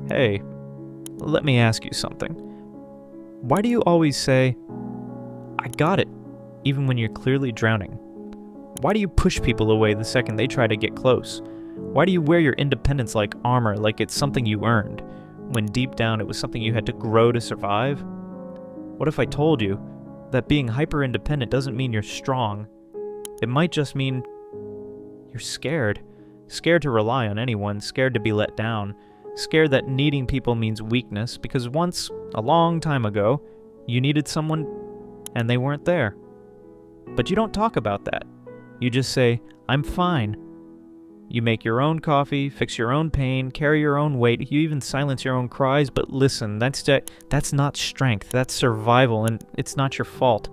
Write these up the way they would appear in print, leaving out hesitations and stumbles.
Hey, let me ask you something. Why do you always say, I got it, even when you're clearly drowning? Why do you push people away the second they try to get close? Why do you wear your independence like armor, like it's something you earned, when deep down it was something you had to grow to survive? What if I told you that being hyper-independent doesn't mean you're strong? It might just mean you're scared. Scared to rely on anyone, scared to be let down, scared that needing people means weakness, because once, a long time ago, you needed someone and they weren't there. But you don't talk about that. You just say, I'm fine. You make your own coffee, fix your own pain, carry your own weight, you even silence your own cries, but listen, that's not strength, that's survival, and it's not your fault.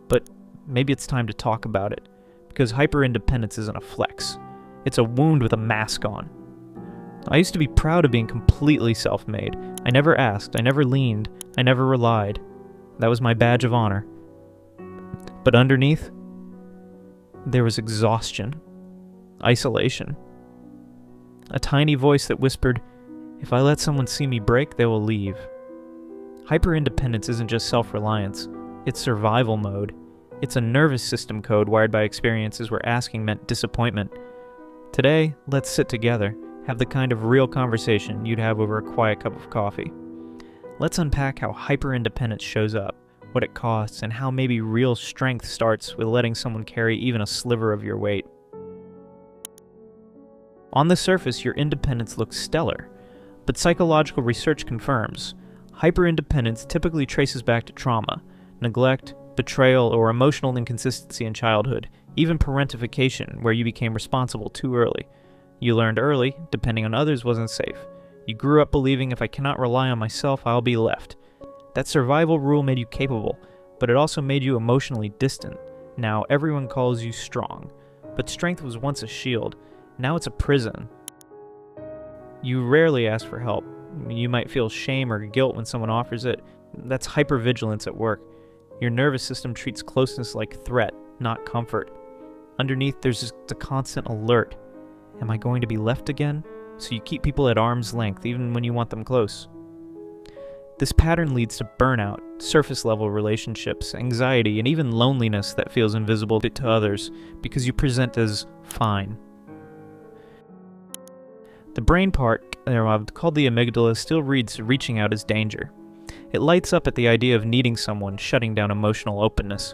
But maybe it's time to talk about it, because hyper-independence isn't a flex. It's a wound with a mask on. I used to be proud of being completely self-made. I never asked, I never leaned, I never relied. That was my badge of honor. But underneath, there was exhaustion, isolation. A tiny voice that whispered, if I let someone see me break, they will leave. Hyper-independence isn't just self-reliance, it's survival mode. It's a nervous system code wired by experiences where asking meant disappointment. Today, let's sit together, have the kind of real conversation you'd have over a quiet cup of coffee. Let's unpack how hyper-independence shows up, what it costs, and how maybe real strength starts with letting someone carry even a sliver of your weight. On the surface, your independence looks stellar, but psychological research confirms hyper-independence typically traces back to trauma, neglect, betrayal, or emotional inconsistency in childhood, even parentification, where you became responsible too early. You learned early, depending on others wasn't safe. You grew up believing if I cannot rely on myself, I'll be left. That survival rule made you capable, but it also made you emotionally distant. Now everyone calls you strong, but strength was once a shield. Now it's a prison. You rarely ask for help. You might feel shame or guilt when someone offers it. That's hypervigilance at work. Your nervous system treats closeness like threat, not comfort. Underneath, there's just a constant alert. Am I going to be left again? So you keep people at arm's length, even when you want them close. This pattern leads to burnout, surface-level relationships, anxiety, and even loneliness that feels invisible to others because you present as fine. The brain part, called the amygdala, still reads reaching out as danger. It lights up at the idea of needing someone, shutting down emotional openness.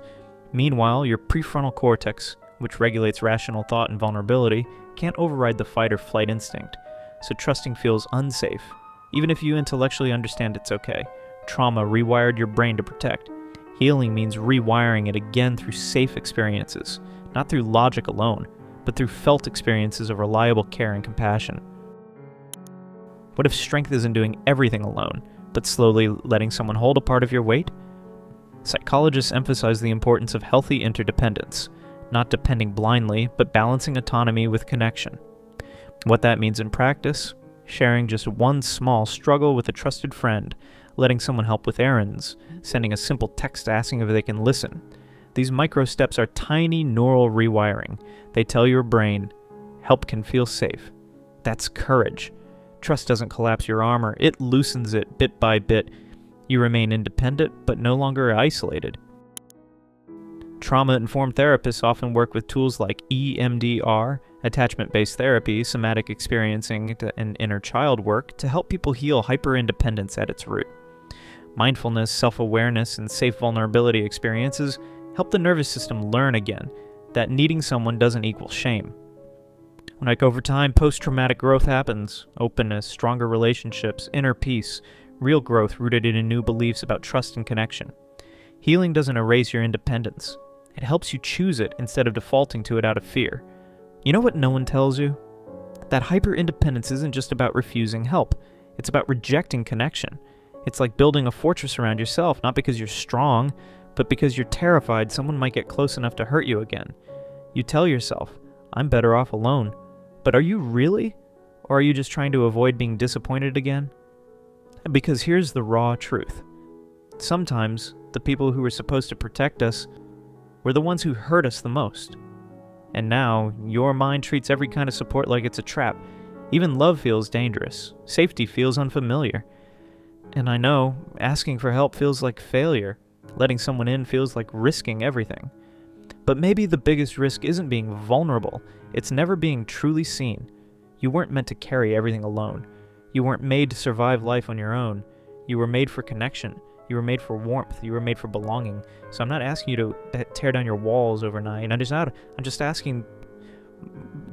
Meanwhile, your prefrontal cortex, which regulates rational thought and vulnerability, can't override the fight or flight instinct, so trusting feels unsafe, even if you intellectually understand it's okay. Trauma rewired your brain to protect. Healing means rewiring it again through safe experiences, not through logic alone, but through felt experiences of reliable care and compassion. What if strength isn't doing everything alone, but slowly letting someone hold a part of your weight? Psychologists emphasize the importance of healthy interdependence, not depending blindly, but balancing autonomy with connection. What that means in practice: sharing just one small struggle with a trusted friend, letting someone help with errands, sending a simple text asking if they can listen. These micro steps are tiny neural rewiring. They tell your brain, help can feel safe. That's courage. Trust doesn't collapse your armor, it loosens it bit by bit. You remain independent, but no longer isolated. Trauma-informed therapists often work with tools like EMDR, attachment-based therapy, somatic experiencing, and inner child work to help people heal hyper-independence at its root. Mindfulness, self-awareness, and safe vulnerability experiences help the nervous system learn again that needing someone doesn't equal shame. Over time, post-traumatic growth happens. Openness, stronger relationships, inner peace, real growth rooted in new beliefs about trust and connection. Healing doesn't erase your independence. It helps you choose it instead of defaulting to it out of fear. You know what no one tells you? That hyper-independence isn't just about refusing help. It's about rejecting connection. It's like building a fortress around yourself, not because you're strong, but because you're terrified someone might get close enough to hurt you again. You tell yourself, I'm better off alone. But are you really? Or are you just trying to avoid being disappointed again? Because here's the raw truth. Sometimes, the people who were supposed to protect us were the ones who hurt us the most. And now, your mind treats every kind of support like it's a trap. Even love feels dangerous. Safety feels unfamiliar. And I know, asking for help feels like failure. Letting someone in feels like risking everything. But maybe the biggest risk isn't being vulnerable. It's never being truly seen. You weren't meant to carry everything alone. You weren't made to survive life on your own. You were made for connection. You were made for warmth. You were made for belonging. So I'm not asking you to tear down your walls overnight. I'm just asking,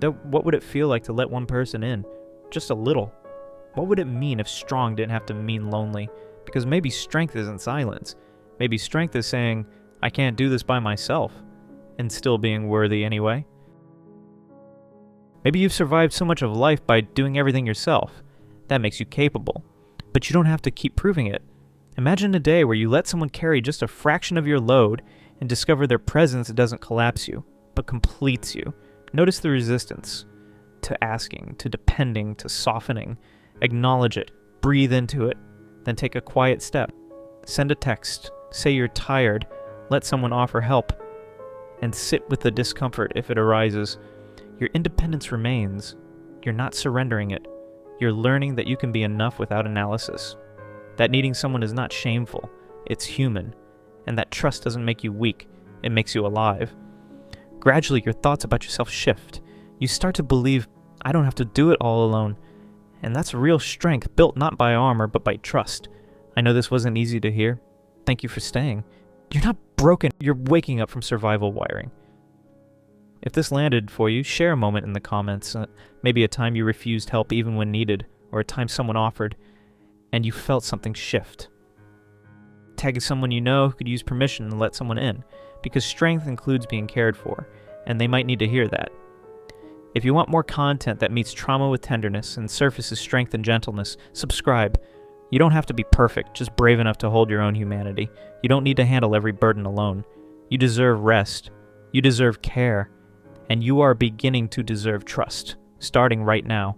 what would it feel like to let one person in? Just a little. What would it mean if strong didn't have to mean lonely? Because maybe strength isn't silence. Maybe strength is saying, I can't do this by myself, and still being worthy anyway. Maybe you've survived so much of life by doing everything yourself. That makes you capable. But you don't have to keep proving it. Imagine a day where you let someone carry just a fraction of your load and discover their presence doesn't collapse you, but completes you. Notice the resistance to asking, to depending, to softening. Acknowledge it. Breathe into it. Then take a quiet step. Send a text. Say you're tired. Let someone offer help. And sit with the discomfort if it arises. Your independence remains. You're not surrendering it. You're learning that you can be enough without analysis. That needing someone is not shameful. It's human. And that trust doesn't make you weak. It makes you alive. Gradually, your thoughts about yourself shift. You start to believe, I don't have to do it all alone. And that's real strength, built not by armor, but by trust. I know this wasn't easy to hear. Thank you for staying. You're not broken. You're waking up from survival wiring. If this landed for you, share a moment in the comments. Maybe a time you refused help even when needed, or a time someone offered, and you felt something shift. Tag someone you know who could use permission and let someone in, because strength includes being cared for, and they might need to hear that. If you want more content that meets trauma with tenderness and surfaces strength and gentleness, subscribe. You don't have to be perfect, just brave enough to hold your own humanity. You don't need to handle every burden alone. You deserve rest. You deserve care. And you are beginning to deserve trust, starting right now.